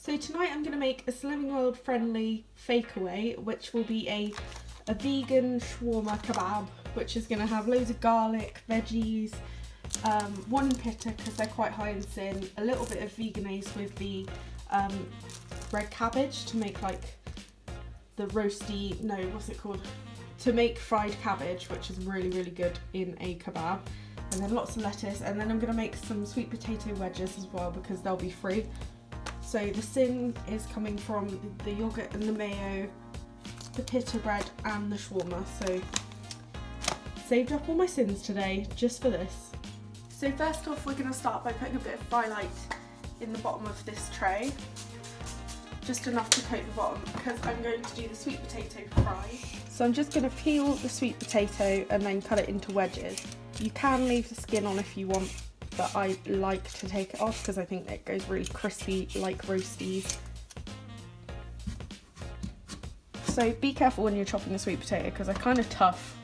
So tonight I'm going to make a SlimmingWorld friendly FAKEAWAY, which will be a vegan shawarma kebab, which is going to have loads of garlic, veggies, one pita because they're quite high in sin, a little bit of veganese with the red cabbage to make like the roasty, no, what's it called? To make fried cabbage, which is really, really good in a kebab. And then lots of lettuce, and then I'm going to make some sweet potato wedges as well because they'll be free. So the sin is coming from the yogurt and the mayo, the pita bread and the shawarma. So saved up all my sins today just for this. So first off, we're going to start by putting a bit of fry light in the bottom of this tray. Just enough to coat the bottom because I'm going to do the sweet potato fry. So I'm just going to peel the sweet potato and then cut it into wedges. You can leave the skin on if you want, but I like to take it off because I think it goes really crispy like roasties. So be careful when you're chopping the sweet potato because they're kind of tough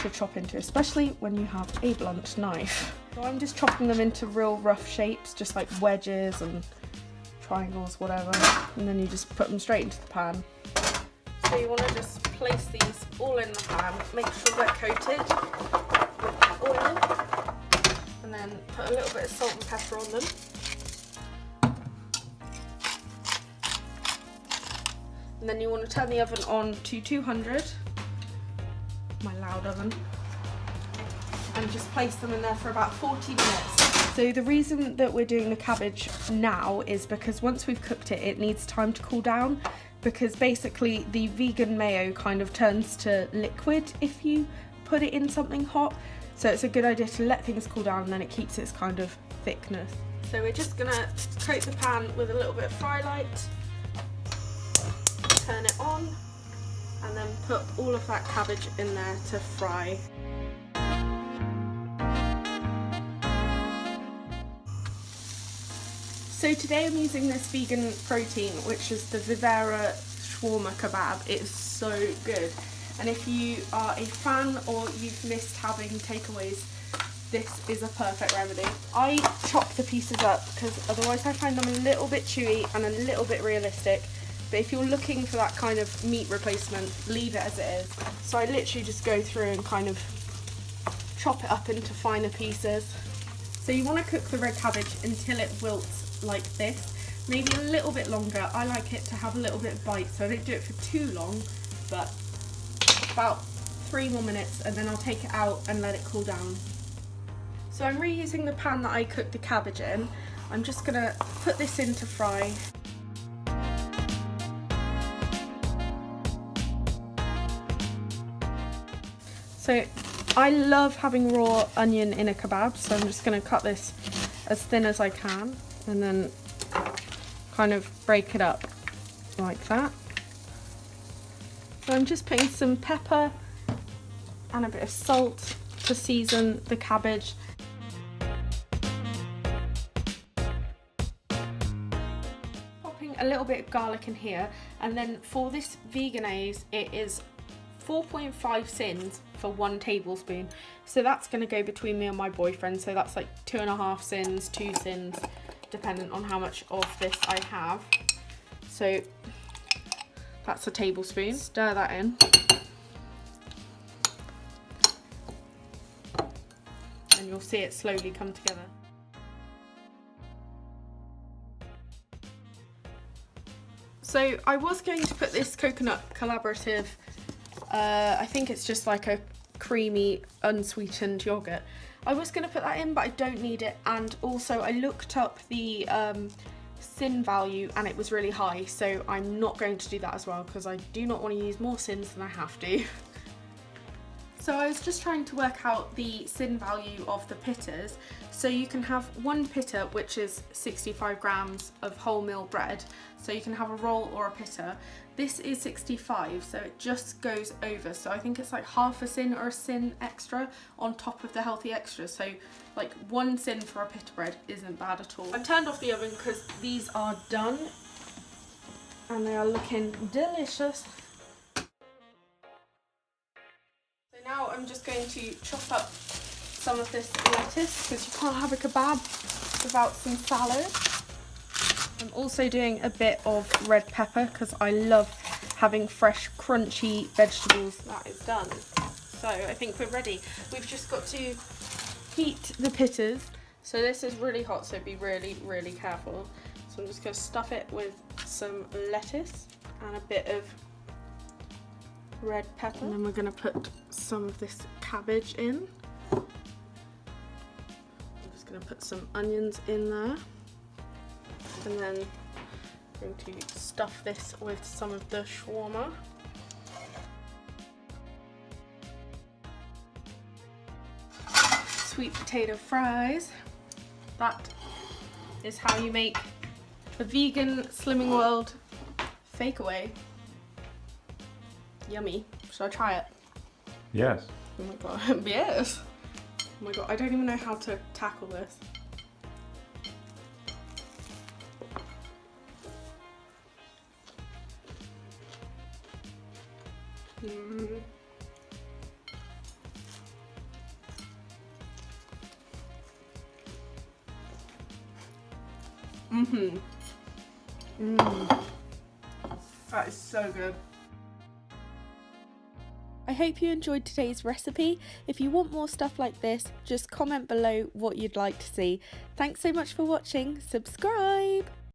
to chop into, especially when you have a blunt knife. So I'm just chopping them into real rough shapes, just like wedges and triangles, whatever, and then you just put them straight into the pan. So you want to just place these all in the pan, make sure they're coated with oil, and then put a little bit of salt and pepper on them. And then you want to turn the oven on to 200, my loud oven, and just place them in there for about 40 minutes. So the reason that we're doing the cabbage now is because once we've cooked it, it needs time to cool down, because basically the vegan mayo kind of turns to liquid if you put it in something hot. So it's a good idea to let things cool down and then it keeps its kind of thickness. So we're just gonna coat the pan with a little bit of fry light, turn it on, and then put all of that cabbage in there to fry. So today I'm using this vegan protein, which is the Vivera shawarma kebab. It's so good. And if you are a fan or you've missed having takeaways, this is a perfect remedy. I chop the pieces up because otherwise I find them a little bit chewy and a little bit realistic. But if you're looking for that kind of meat replacement, leave it as it is. So I literally just go through and kind of chop it up into finer pieces. So you want to cook the red cabbage until it wilts like this, maybe a little bit longer. I like it to have a little bit of bite, so I don't do it for too long, but about 3 more minutes, and then I'll take it out and let it cool down. So I'm reusing the pan that I cooked the cabbage in. I'm just gonna put this in to fry. So I love having raw onion in a kebab, so I'm just gonna cut this as thin as I can and then kind of break it up like that. So I'm just putting some pepper and a bit of salt to season the cabbage. Popping a little bit of garlic in here, and then for this veganese it is 4.5 sins for 1 tablespoon. So that's going to go between me and my boyfriend. So that's like 2.5 sins, 2 sins, depending on how much of this I have. So that's a tablespoon. Stir that in. And you'll see it slowly come together. So I was going to put this coconut collaborative, I think it's just like a creamy unsweetened yogurt. I was going to put that in, but I don't need it, and also I looked up the sin value and it was really high, so I'm not going to do that as well because I do not want to use more sins than I have to. So I was just trying to work out the sin value of the pitas. So you can have 1 pita, which is 65 grams of wholemeal bread. So you can have a roll or a pita. This is 65, so it just goes over. So I think it's like half a sin or a sin extra on top of the healthy extras. So like 1 sin for a pita bread isn't bad at all. I've turned off the oven because these are done and they are looking delicious. Now I'm just going to chop up some of this lettuce because you can't have a kebab without some salad. I'm also doing a bit of red pepper because I love having fresh, crunchy vegetables. That is done. So I think we're ready. We've just got to heat the pitas. So this is really hot, so be really, really careful. So I'm just going to stuff it with some lettuce and a bit of red pepper. And then we're going to put some of this cabbage in. I'm just going to put some onions in there. And then I'm going to stuff this with some of the shawarma. Sweet potato fries. That is how you make a vegan SlimmingWorld fakeaway. Yummy. Should I try it? Yes. Oh my god, yes. Oh my god, I don't even know how to tackle this. That is so good. I hope you enjoyed today's recipe. If you want more stuff like this, just comment below what you'd like to see. Thanks so much for watching. Subscribe!